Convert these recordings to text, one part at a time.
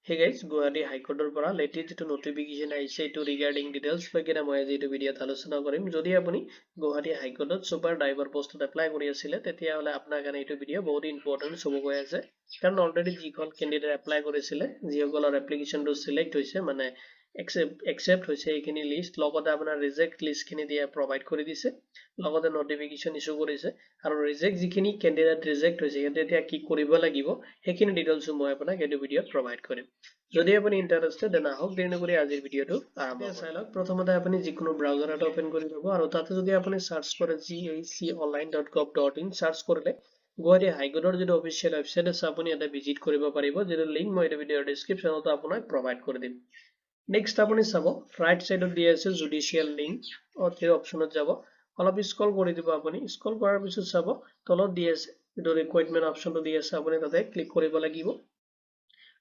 Hey guys, Guwahati High Courtৰ পৰা latest যেটো notification আহিছে এইটো regarding details লৈ কিনে মই আজি এইটো ভিডিঅ'ত আলোচনা কৰিম। যদি আপুনি গুৱাহাটী হাই কোৰ্টত ছুপাৰ ড্ৰাইভাৰ পোষ্টত এপ্লাই কৰি আছিলে তেতিয়াহ'লে আপোনাৰ কাৰণে এইটো ভিডিঅ' বহুত ইম্পৰ্টেন্ট হ'ব গৈ আছে। কাৰণ অলৰেডি যিখন কেণ্ডিডেট এপ্লাই কৰিছিলে যিসকলৰ এপ্লিকেশ্যনটো চিলেক্ট হৈছে মানে একচেপ্ট হৈছে এইখিনি লিষ্ট লগতে আপোনাৰ ৰিজেক্ট লিষ্টখিনি দিয়া প্ৰভাইড কৰি দিছে লগতে নটিফিকেশ্যন ইছ্যু কৰিছে আৰু ৰিজেক্ট যিখিনি কেণ্ডিডেট ৰিজেক্ট হৈছে সিহঁতে এতিয়া কি কৰিব লাগিব সেইখিনি ডিটেইলছ মই আপোনাক এইটো ভিডিঅ'ত প্ৰভাইড কৰিম। যদি আপুনি ইন্টাৰেষ্টেড দেন আহক দেৰি নকৰি আজিৰ ভিডিঅ'টো আৰম্ভ চাই লওক। প্ৰথমতে আপুনি যিকোনো ব্ৰাউজাৰ এটা ওপেন কৰি ল'ব আৰু তাতে যদি আপুনি সাৰ্চ কৰে gaconline.gov.in সাৰ্চ কৰিলে গুৱাহাটী হাইকোৰ্টৰ যিটো অফিচিয়েল ৱেবছাইট আছে আপুনি এটা ভিজিট কৰিব পাৰিব যিটো লিংক মই এই ভিডিঅ'ৰ ডেসক্ৰিপচনতো আপোনাক প্ৰভাইড কৰি দিম। নেক্সট আপুনি চাব ৰাইট সাইডত দিয়া আছে জুডিশিয়াল লিংক এই অপচনত যাব অলপ স্ক্ৰল কৰি দিব আপুনি স্ক্ৰল কৰাৰ পিছত চাব তলত দিয়া আছে যিটো ৰিকুৱাৰমেন্ট অপচনটো দিয়া আছে আপুনি তাতে ক্লিক কৰিব লাগিব।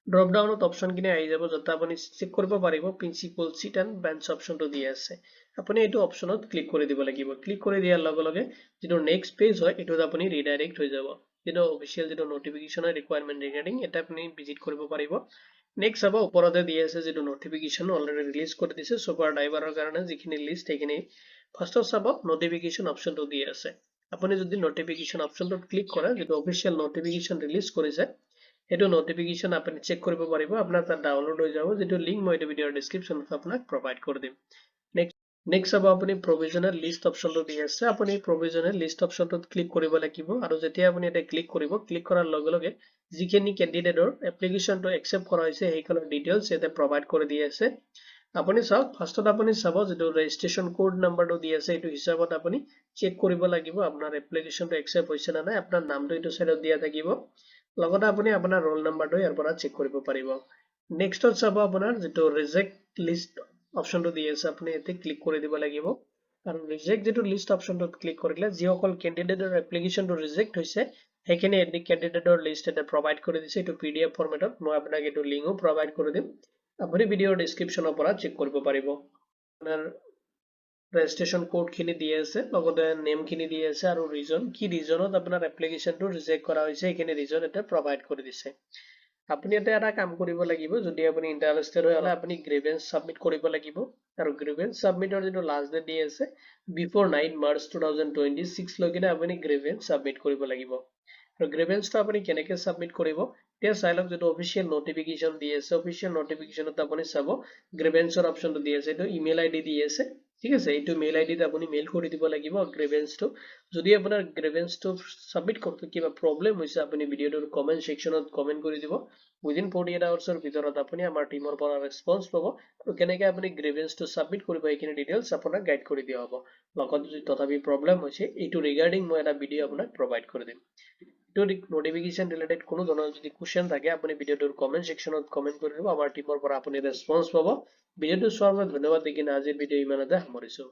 ড্ৰপ ডাউনত অপচন কিনে আহি যাব যত আপুনি চেক কৰিব পাৰিব প্ৰিন্সিপাল সিট এণ্ড বেঞ্চ অপচনটো দিয়া আছে আপুনি এইটো অপচনত ক্লিক কৰি দিব লাগিব। ক্লিক কৰি দিয়াৰ লগে লগে যিটো নেক্সট পেজ হয় এটোত আপুনি ৰিডাইৰেক্ট হৈ যাব যেটো অফিচিয়েল যেটো নোটিফিকেশন ৰিকুৱাৰমেন্ট ৰিগাৰ্ডিং এটা আপুনি ভিজিট কৰিব পাৰিব। নেক্সট চাব ওপৰতে দিয়া আছে যেটো নোটিফিকেশন অলৰেডি ৰিলিজ কৰি দিছে ছুপাৰ ড্ৰাইভাৰৰ কাৰণে যিখিনি লিষ্ট সেইখিনি ফাৰ্ষ্টত চাব নোটিফিকেশন অপচনটো দিয়া আছে আপুনি যদি নোটিফিকেশন অপচনটোত ক্লিক কৰে যেটো অফিচিয়েল নোটিফিকেশন ৰিলিজ কৰিছে এইটো নোটিফিকেশন আপুনি চেক কৰিব পাৰিব আপোনাৰ তাত ডাউনলোড হৈ যাব যেটো লিংক মই এই ভিডিঅ'ৰ ডেসক্ৰিপচনত আপোনাক প্ৰভাইড কৰি দিম। নেক্সট চাব আপুনি প্ৰভিজনেল লিষ্ট অপচনটো দি আছে আপুনি প্ৰভিজনেল লিষ্ট অপচনটোত ক্লিক কৰিব লাগিব আৰু যেতিয়া আপুনি এটা ক্লিক কৰিব ক্লিক কৰাৰ লগে লগে যিখিনি কেণ্ডিডেটৰ এপ্লিকেশ্যনটো একচেপ্ট কৰা হৈছে সেইখনৰ ডিটেইলছ ইয়াতে প্ৰভাইড কৰি দি আছে। আপুনি চাওক ফাৰ্ষ্টত আপুনি চাব যেটো ৰেজিষ্ট্ৰেচন কোড নাম্বাৰটো দি আছে এইটো হিচাপত আপুনি চেক কৰিব লাগিব আপোনাৰ এপ্লিকেশ্যনটো একচেপ্ট হৈছে না নাই আপোনাৰ নামটো এইটো সাইডত দিয়া থাকিব লগতে আপুনি আপোনাৰ ৰোল নাম্বাৰটো ইয়াৰ পৰা চেক কৰিব পাৰিব। নেক্সটত চাব আপোনাৰ যেটো ৰিজেক্ট লিষ্ট অপচনটো দি আছে আপুনি এতে ক্লিক কৰি দিব লাগিব আৰু ৰিজেক্ট যেটো লিষ্ট অপচনটোত ক্লিক কৰিলে যিসকল কেণ্ডিডেটৰ এপ্লিকেশ্যনটো ৰিজেক্ট হৈছে সেইখিনি এডি কেণ্ডিডেটৰ লিষ্ট এটা প্ৰভাইড কৰি দিছে এইটো পিডিএফ ফৰমেটত মই আপোনাক এইটো লিংকও প্ৰভাইড কৰি দিম আপুনি ভিডিঅ'ৰ ডেসক্ৰিপচনৰ পৰা চেক কৰিব পাৰিব। আপোনাৰ ৰেজিষ্ট্ৰেচন কোড খিনি দি আছে লগতে নেম খিনি দি আছে আৰু ৰিজন কি ৰিজনত আপোনাৰ এপ্লিকেশ্যনটো ৰিজেক্ট কৰা হৈছে এইখিনি ৰিজন এটা প্ৰভাইড কৰি দিছে। আপুনি এটা কাম কৰিব লাগিব যদি আপুনি ইন্টাৰেষ্টেড হয় আপুনি গ্ৰিভেন্স সাবমিট কৰিব লাগিব আৰু গ্ৰিভেন্স সাবমিটৰ যেটো লাষ্ট ডেট দি আছে বিফোৰ 9 মাৰ্চ 2026 লৈকে আপুনি গ্ৰিভেন্স সাবমিট কৰিব লাগিব আৰু গ্ৰিভেন্সটো আপুনি কেনেকৈ সাবমিট কৰিব এতিয়া চাই লওক যেটো অফিচিয়েল নোটিফিকেশন দি আছে অফিচিয়েল নোটিফিকেশনত আপুনি চাব গ্ৰিভেন্সৰ অপচনটো দি আছে এইটো ইমেইল আইডি দি আছে ঠিক আছে এইটো মেইল আইডিত আপুনি মেইল কৰি দিব লাগিব গ্ৰিভেন্সটো যদি আপোনাৰ গ্ৰিভেন্সটো সাবমিট কৰোতে কিবা প্ৰবলেম হৈছে আপুনি ভিডিঅ'টোৰ কমেন্ট সেকশনত কমেন্ট কৰি দিব উইদিন 48 আৱাৰ্ছৰ ভিতৰত আপুনি আমাৰ টিমৰ পৰা ৰেসপন্স পাব আৰু কেনেকৈ আপুনি গ্ৰিভেন্সটো সাবমিট কৰিব এইখিনি ডিটেইলছ আপোনাক গাইড কৰি দিয়া হ'ব লগত যদি তথাপি প্ৰবলেম হৈছে এইটো ৰিগাৰ্ডিং মই এটা ভিডিঅ' আপোনাক প্ৰভাইড কৰি দিম। নোটিফিকেশন ৰিলেটেড কোনো ধৰণৰ যদি কোৱেশ্চন থাকে আপুনি ভিডিঅ'টোৰ কমেন্ট সেকশনত কমেন্ট কৰি দিব আমাৰ টিমৰ পৰা আপুনি ৰেসপন্স পাব। ভিডিঅ'টো চোৱাৰ বাবে ধন্যবাদ দি কিনে আজিৰ ভিডিঅ' ইমানতে সামৰিছো।